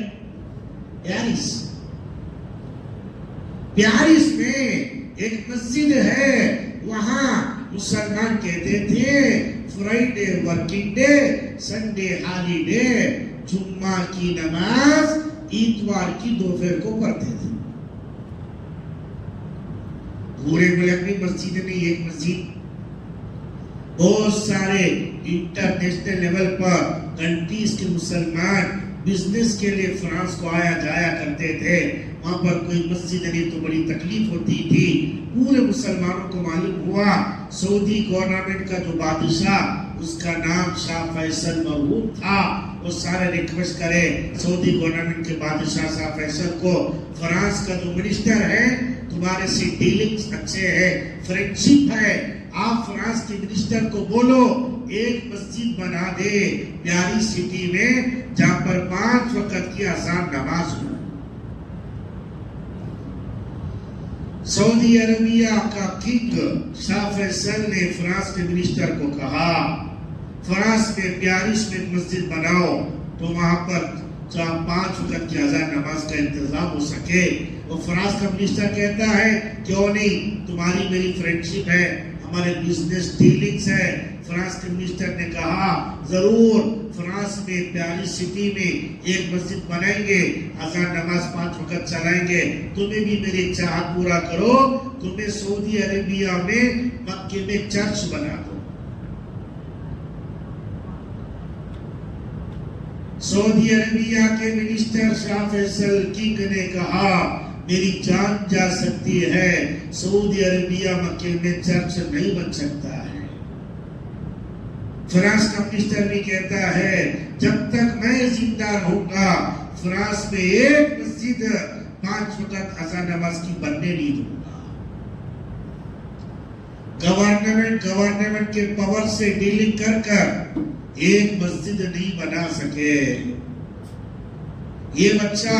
Speaker 1: पेरिस। पेरिस में एक मस्जिद है, वहां मुसलमान कहते थे Friday working day, Sunday holiday, जुम्मा की नमाज इतवार की दोपहर को पढ़ते थे। पूरे मुल्क में मस्जिद नहीं, एक मस्जिद। बहुत सारे इंटरनेशनल लेवल पर कंट्रीज के मुसलमान बिजनेस के लिए फ्रांस को आया जाया करते थे। वहां पर कोई मस्जिद नहीं तो बड़ी तकलीफ होती थी। पूरे मुसलमानों को मालूम हुआ सऊदी गवर्नमेंट का जो बादशाह, उसका नाम शाह फैसल मरहूम था। वो सारे रिक्वेस्ट करे सऊदी गवर्नमेंट के बादशाह शाह फैसल को, फ्रांस का जो मिनिस्टर है तुम्हारे से डीलिंग्स अच्छे हैं, फ्रेंडशिप है, आप फ्रांस के मिनिस्टर को बोलो एक मस्जिद बना दे प्यारी सिटी में जहां पर 5 वक्त की अज़ान नमाज हो। सऊदी अरबिया का किंग शाह फैसल ने फ्रांस के मिनिस्टर को कहा फ्रांस में पेरिस में मस्जिद बनाओ तो वहां पर 5 वक्त की अज़ान नमाज का इंतजाम हो सके। और फ्रांस का मिनिस्टर कहता है क्यों नहीं, तुम्हारी मेरी फ्रेंडशिप है, हमारे बिजनेस डीलिंग्स है। फ्रांस के मिनिस्टर ने कहा जरूर, फ्रांस में पेरिस सिटी में एक मस्जिद बनाएंगे, अज़ान नमाज 5 वक्त चलाएंगे, तुम्हें भी मेरी चाहत पूरा करो, तुम्हें सऊदी अरेबिया में मक्के में चर्च बना दो। सऊदी अरेबिया के मिनिस्टर शाह फैसल किंग ने कहा मेरी जान जा सकती है, सऊदी अरेबिया मक्के में चर्च नहीं बन सकता है। फ्रांस का मिनिस्टर भी कहता है जब तक मैं जिंदा रहूंगा फ्रांस में एक मस्जिद 5 वक्त अज़ान नमाज की बनने नहीं दूंगा। गवर्नमेंट के पावर से डीलिंग कर एक मस्जिद नहीं बना सके। ये बच्चा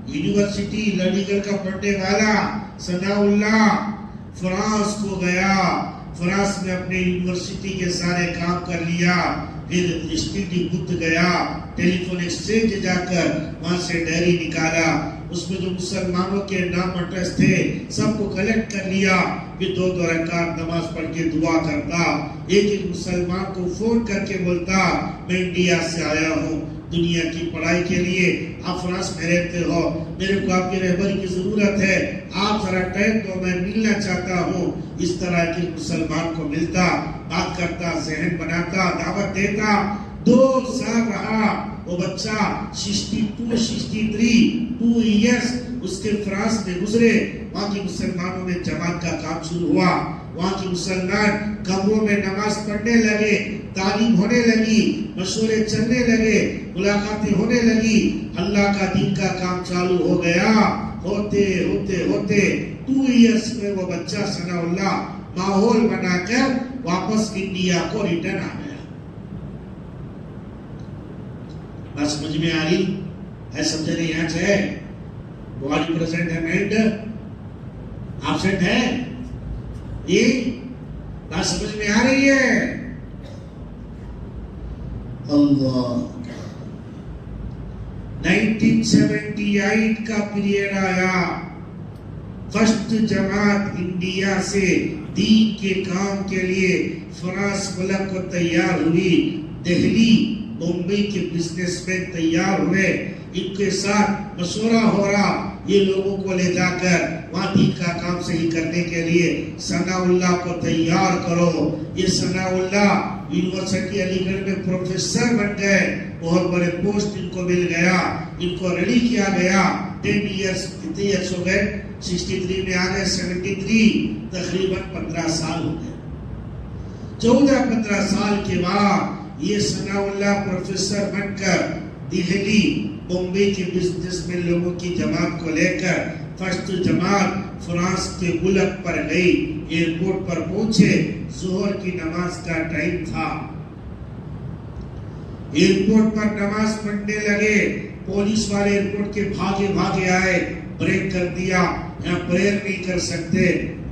Speaker 1: यूनिवर्सिटी लड़ीगढ़ का पढ़ने वाला सनाउल्लाह फ्रांस को गया, फ्रांस में अपने यूनिवर्सिटी के सारे काम कर लिया, फिर इंस्टीट्यूट बुद्ध गया, टेलीफोन एक्सचेंज जाकर वहां से डायरी निकाला, उसमें जो मुसलमानों के नाम एड्रेस थे सबको कलेक्ट कर लिया, फिर 2 रकात नमाज पढ़ के दुआ करता। एक मुसलमान को फोन करके बोलता मैं इंडिया से आया हूँ दुनिया की पढ़ाई के लिए, आप फ्रांस में रहते हो, मेरे को आपकी रहबरी की जरूरत है, आप जरा टाइम दो, मैं मिलना चाहता हूँ। इस तरह के मुसलमान को मिलता, बात करता, जहन बनाता, दावत देता। 2 साल रहा वो बच्चा, 2 इयर्स उसके फ्रांस में गुजरे। वहाँ के मुसलमानों में जमात का काम शुरू हुआ, वहाँ के मुसलमान कमरों में नमाज पढ़ने लगे, तालीम होने लगी, मशवरे चलने लगे, मुलाकातें होने लगी, अल्लाह का दीन का काम चालू हो गया। होते होते होते 2 इयर्स में वो बच्चा सनाउल्लाह माहौल बनाकर वापस इंडिया को रिटर्न आ गया। बात समझ में आ रही है? समझे नहीं? यहाँ से बॉडी प्रेजेंट है, माइंड एब्सेंट है। ये बात समझ में आ रही है? अल्लाह। 1978 का पीरियड आया, फर्स्ट जमात इंडिया से दीन के काम के लिए फ्रांस मुल्क को तैयार हुई। दिल्ली मुंबई के बिजनेसमैन तैयार हुए, इनके साथ मशवरा हो रहा, ये लोगों को ले जाकर वहाँ दीन का काम सही करने के लिए सनाउल्लाह को तैयार करो। ये सनाउल्लाह यूनिवर्सिटी अलीगढ़ में प्रोफेसर बन गए, बहुत बड़े पोस्ट इनको मिल गया, इनको रेडी किया गया। 10 इयर्स कितने इयर्स हो गए? 63 में आ गए, 73, तकरीबन 15 साल हो गए। 14-15 साल के बाद ये सनाउल्लाह प्रोफेसर बनकर दिल्ली मुंबई के बिजनेसमैन लोगों की जमात को लेकर फर्स्ट जमात फ्रांस के मुल्क पर गई। एयरपोर्ट पर पहुंचे, जोहर की नमाज का टाइम था। एयरपोर्ट पर नमाज पढ़ने लगे, पुलिस वाले एयरपोर्ट के भागे भागे आए, ब्रेक कर दिया, यहाँ प्रेयर नहीं कर सकते,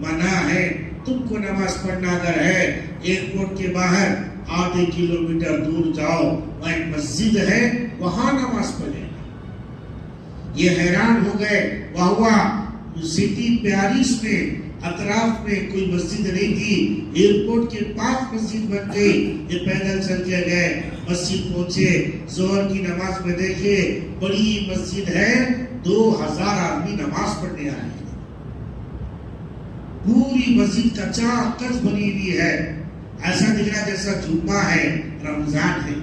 Speaker 1: मना है, तुमको नमाज पढ़ना अगर है एयरपोर्ट के बाहर आधे किलोमीटर दूर जाओ, वहाँ एक मस्जिद है, वहां नमाज पढ़ेगा। ये हैरान हो गए, वाह सिटी पेरिस में अतराफ में कोई मस्जिद नहीं थी, एयरपोर्ट के पास मस्जिद बन गई। ये पैदल चल के गए, मस्जिद पहुंचे, जोहर की नमाज में देखे बड़ी मस्जिद है, 2000 आदमी नमाज पढ़ने आए। पूरी मस्जिद कचाकच बनी हुई है, ऐसा दिख रहा जैसा जुम्मा है, रमजान है।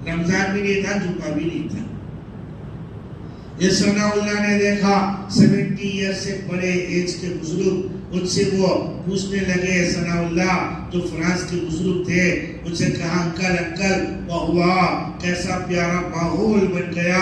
Speaker 1: रमजान भी नहीं था, जुम्मा भी नहीं था। ये सनाउल्लाह ने देखा 70 ईयर से बड़े एज के बुजुर्ग, उनसे वो पूछने लगे, सनाउल्लाह जो फ्रांस के बुजुर्ग थे, उनसे कहा अंकल अंकल वाह कैसा प्यारा माहौल बन गया,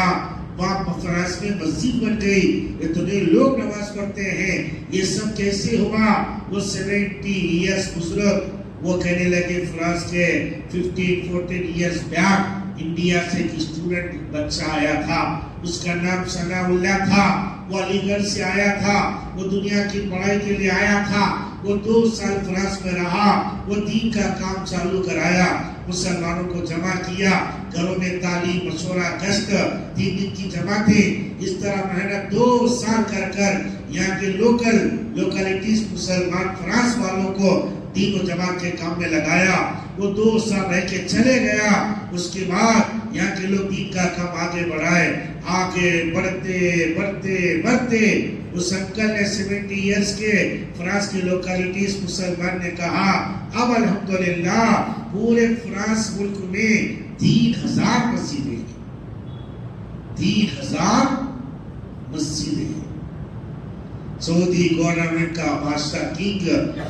Speaker 1: वहाँ फ्रांस में मस्जिद बन गई, इतने लोग नमाज पढ़ते हैं, ये सब कैसे हुआ? वो 70 ईयर्स बुजुर्ग वो कहने लगे फ्रांस के 15-14 ईयर्स बैक इंडिया से एक स्टूडेंट बच्चा आया था, उसका नाम सनाउल्लाह था, वो अलीगढ़ से आया था, वो दुनिया की पढ़ाई के लिए आया था, वो 2 साल फ्रांस में रहा, वो दीन का काम चालू कराया, मुसलमानों को जमा किया, घरों में तालीम मशवरा गश्त 3 दिन की जमातें, इस तरह मेहनत 2 साल कर यहाँ के लोकलिटीज मुसलमान फ्रांस वालों को दीन और जमात के काम में लगाया। वो 2 साल रह के चले गया, उसके बाद यहाँ के लोग दीन का काम आगे बढ़ाए, आगे बढ़ते उस अंकल ने 70 इयर्स के फ्रांस के लोकलिटीज मुसलमान ने कहा अब अल्हम्दुलिल्लाह पूरे फ्रांस मुल्क में 3000 मस्जिदें हैं, 3000 मस्जिदें हैं। सऊदी गवर्नमेंट का बादशाह किंग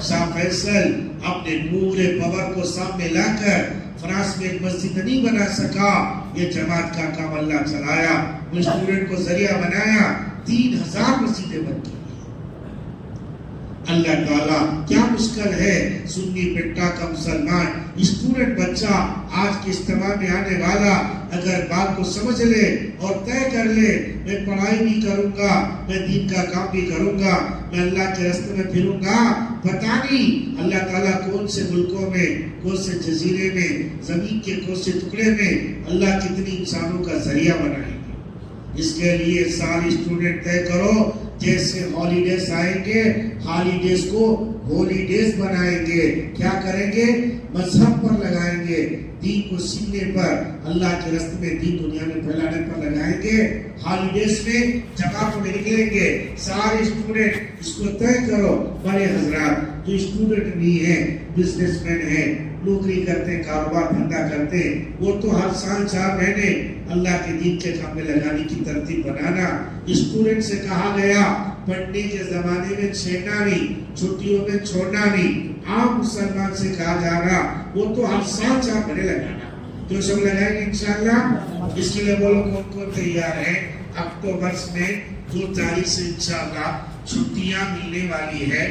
Speaker 1: शाह फैसल अपने पूरे पावर को सामने लाकर फ्रांस में एक मस्जिद नहीं बना सका, ये जमात का काम अल्लाह चलाया, स्टूडेंट को जरिया बनाया, 3000 मस्जिदें बन गई। अल्लाह ताला क्या मुश्किल है, सुन्नी पिट्टा का मुसलमान स्टूडेंट बच्चा आज के इज्तिमा में आने वाला अगर बात को समझ ले और तय कर ले, मैं पढ़ाई भी करूंगा, मैं दीन का काम भी करूंगा, मैं अल्लाह के रास्ते में फिरूंगा, पता नहीं अल्लाह ताला कौन से मुल्कों में, कौन से जजीरे में, जमीन के कौन से टुकड़े में अल्लाह कितनी इंसानों का जरिया बनाएंगे। इसके लिए सारे स्टूडेंट तय करो, जैसे हॉलीडेज आएंगे हॉलीडेज को हॉलीडेज बनाएंगे, क्या करेंगे? मजहब पर लगाएंगे, दीन को सीखने पर, अल्लाह के रास्ते में दीन दुनिया में फैलाने पर लगाएंगे। हॉलीडेज में जमात में निकलेंगे सारे स्टूडेंट, इसको तय करो। बड़े हजरात जो स्टूडेंट भी हैं, बिजनेसमैन हैं, नौकरी करते हैं, कारोबार धंधा करते हैं, वो तो हर साल 4 महीने अल्लाह के दीन के काम में लगाने की तरतीब बनाना। स्टूडेंट से कहा गया पढ़ने के जमाने में छेड़ना नहीं, छुट्टियों में छोड़ना नहीं। आम मुसलमान से कहा जा रहा वो तो हर साल 4 महीने लगाना, तो सब लगाएंगे इंशाल्लाह। इसके लिए बोलो कौन कौन तैयार है? अक्टूबर में 2 तारीख से इंशाल्लाह छुट्टियां मिलने वाली है।